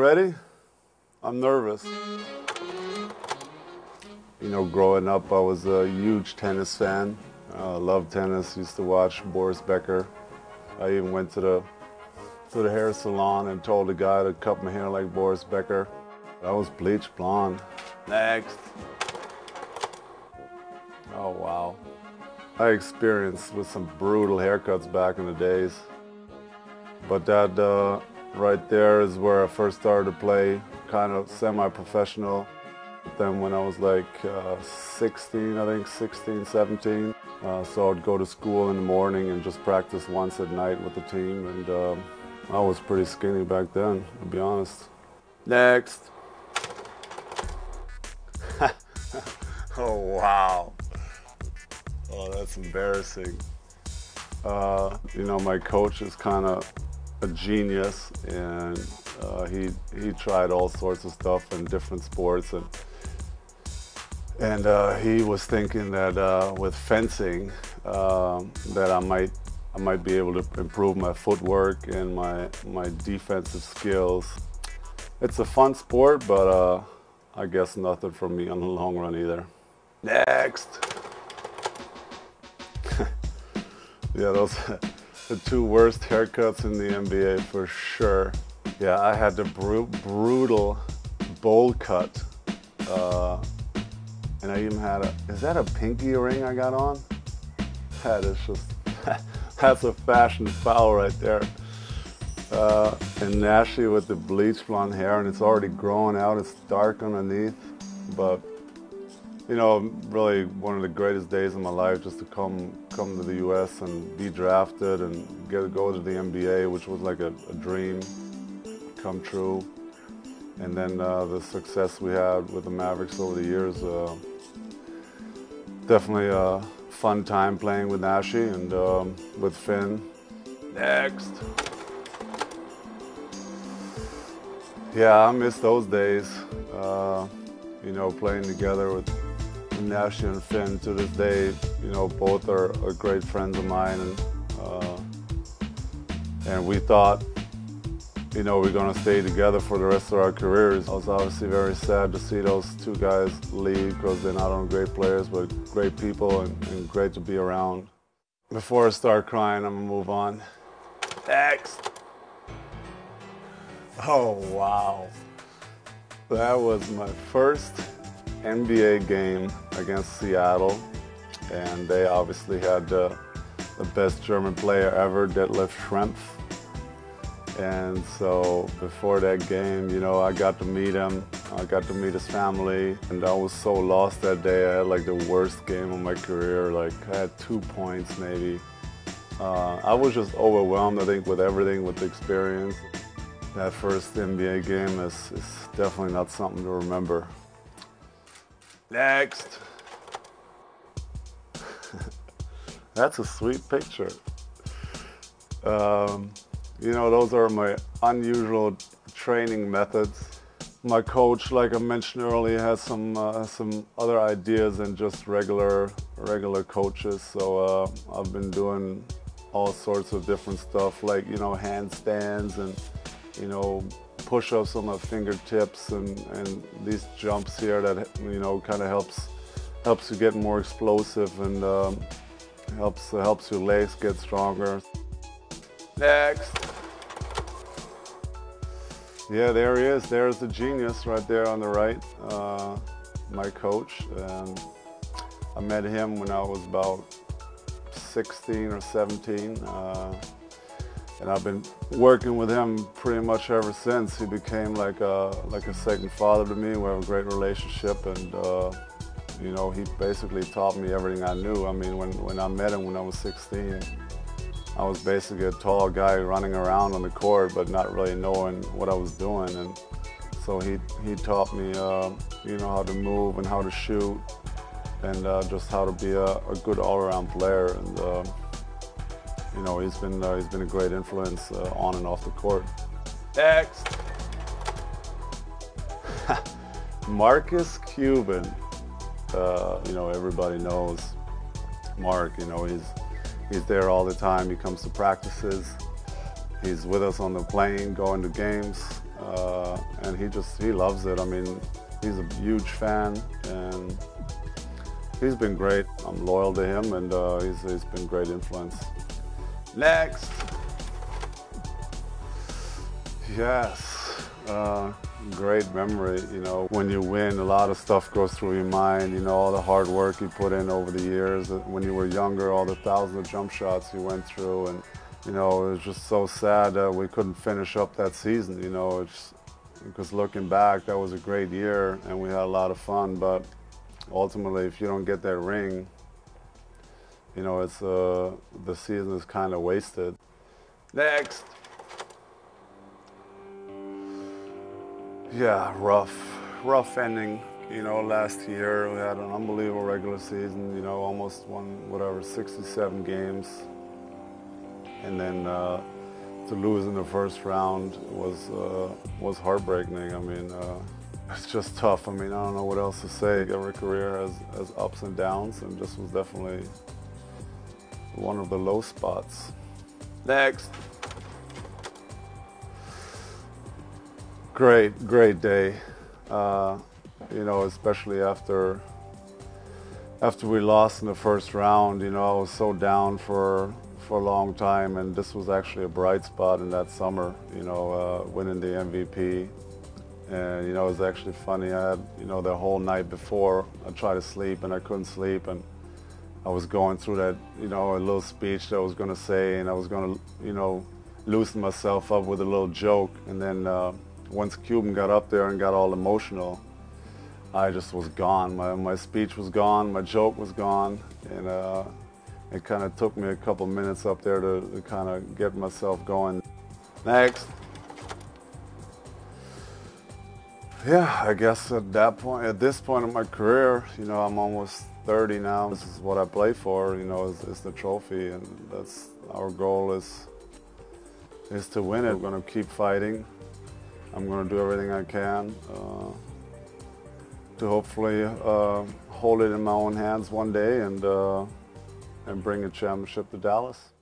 ready? I'm nervous. You know, growing up, I was a huge tennis fan. Loved tennis, used to watch Boris Becker. I even went to the hair salon and told the guy to cut my hair like Boris Becker. I was bleached blonde. Next. Oh, wow. I experienced with some brutal haircuts back in the days. But that right there is where I first started to play kind of semi-professional. Then when I was like 16, I think 16, 17, so I'd go to school in the morning and just practice once at night with the team. And I was pretty skinny back then, to be honest. Next. Oh, wow. Oh, that's embarrassing. You know, my coach is kind of a genius, and he tried all sorts of stuff in different sports, and he was thinking that with fencing that I might be able to improve my footwork and my defensive skills. It's a fun sport, but I guess nothing for me on the long run either. Next. Yeah, those the two worst haircuts in the NBA for sure. Yeah, I had the brutal bowl cut. And I even had is that a pinky ring I got on? That is just, that's a fashion foul right there. And Nashi with the bleach blonde hair, and it's already growing out, it's dark underneath. But, you know, really one of the greatest days of my life, just to come to the US and be drafted and go to the NBA, which was like a dream come true. And then the success we had with the Mavericks over the years, definitely a fun time playing with Nashi and with Finn. Next. Yeah, I miss those days. You know, playing together with Nashi and Finn to this day. You know, both are great friends of mine, and we thought, you know, we're going to stay together for the rest of our careers. I was obviously very sad to see those two guys leave because they're not only great players, but great people and great to be around. Before I start crying, I'm going to move on. Next. Oh, wow. That was my first NBA game against Seattle, and they obviously had the best German player ever, Detlef Schrempf. And so before that game, you know, I got to meet him. I got to meet his family, and I was so lost that day. I had like the worst game of my career. Like I had 2 points maybe. I was just overwhelmed, I think, with everything, with the experience. That first NBA game is definitely not something to remember. Next. That's a sweet picture. You know, those are my unusual training methods. My coach, like I mentioned earlier, has some other ideas than just regular coaches. So I've been doing all sorts of different stuff, like, you know, handstands and, you know, push-ups on my fingertips and these jumps here that, you know, kind of helps you get more explosive and helps your legs get stronger. Next. Yeah, there he is. There's the genius right there on the right, my coach. And I met him when I was about 16 or 17. And I've been working with him pretty much ever since. He became like a second father to me. We have a great relationship, and you know, he basically taught me everything I knew. I mean, when I met him when I was 16, I was basically a tall guy running around on the court, but not really knowing what I was doing. And so he taught me, you know, how to move and how to shoot, and just how to be a good all-around player. And you know, he's been a great influence on and off the court. Next. Marcus Cuban. You know, everybody knows Mark. You know, he's there all the time. He comes to practices. He's with us on the plane, going to games. and he loves it. I mean, he's a huge fan, and he's been great. I'm loyal to him, and he's been a great influence. Next. Yes, great memory. You know, when you win, a lot of stuff goes through your mind. You know, all the hard work you put in over the years. When you were younger, all the thousands of jump shots you went through, and you know, it was just so sad that we couldn't finish up that season. You know, because looking back, that was a great year, and we had a lot of fun. But ultimately, if you don't get that ring, you know, it's the season is kind of wasted. Next. Yeah, rough ending. You know, last year we had an unbelievable regular season. You know, almost won 67 games, and then to lose in the first round was heartbreaking. I mean, it's just tough. I mean, I don't know what else to say. Every career has ups and downs, and this was definitely one of the low spots. Next. Great day. You know, especially after we lost in the first round. You know, I was so down for a long time, and this was actually a bright spot in that summer. You know, winning the MVP, and you know, it was actually funny. I had, you know, the whole night before, I tried to sleep and I couldn't sleep, and I was going through that, you know, a little speech that I was going to say, and I was going to, you know, loosen myself up with a little joke, and then. Once Cuban got up there and got all emotional, I just was gone. My speech was gone, my joke was gone, and it kind of took me a couple minutes up there to kind of get myself going. Next. Yeah, I guess at this point in my career, you know, I'm almost 30 now. This is what I play for, you know, is the trophy, and that's our goal is to win it. We're going to keep fighting. I'm going to do everything I can to hopefully hold it in my own hands one day and bring a championship to Dallas.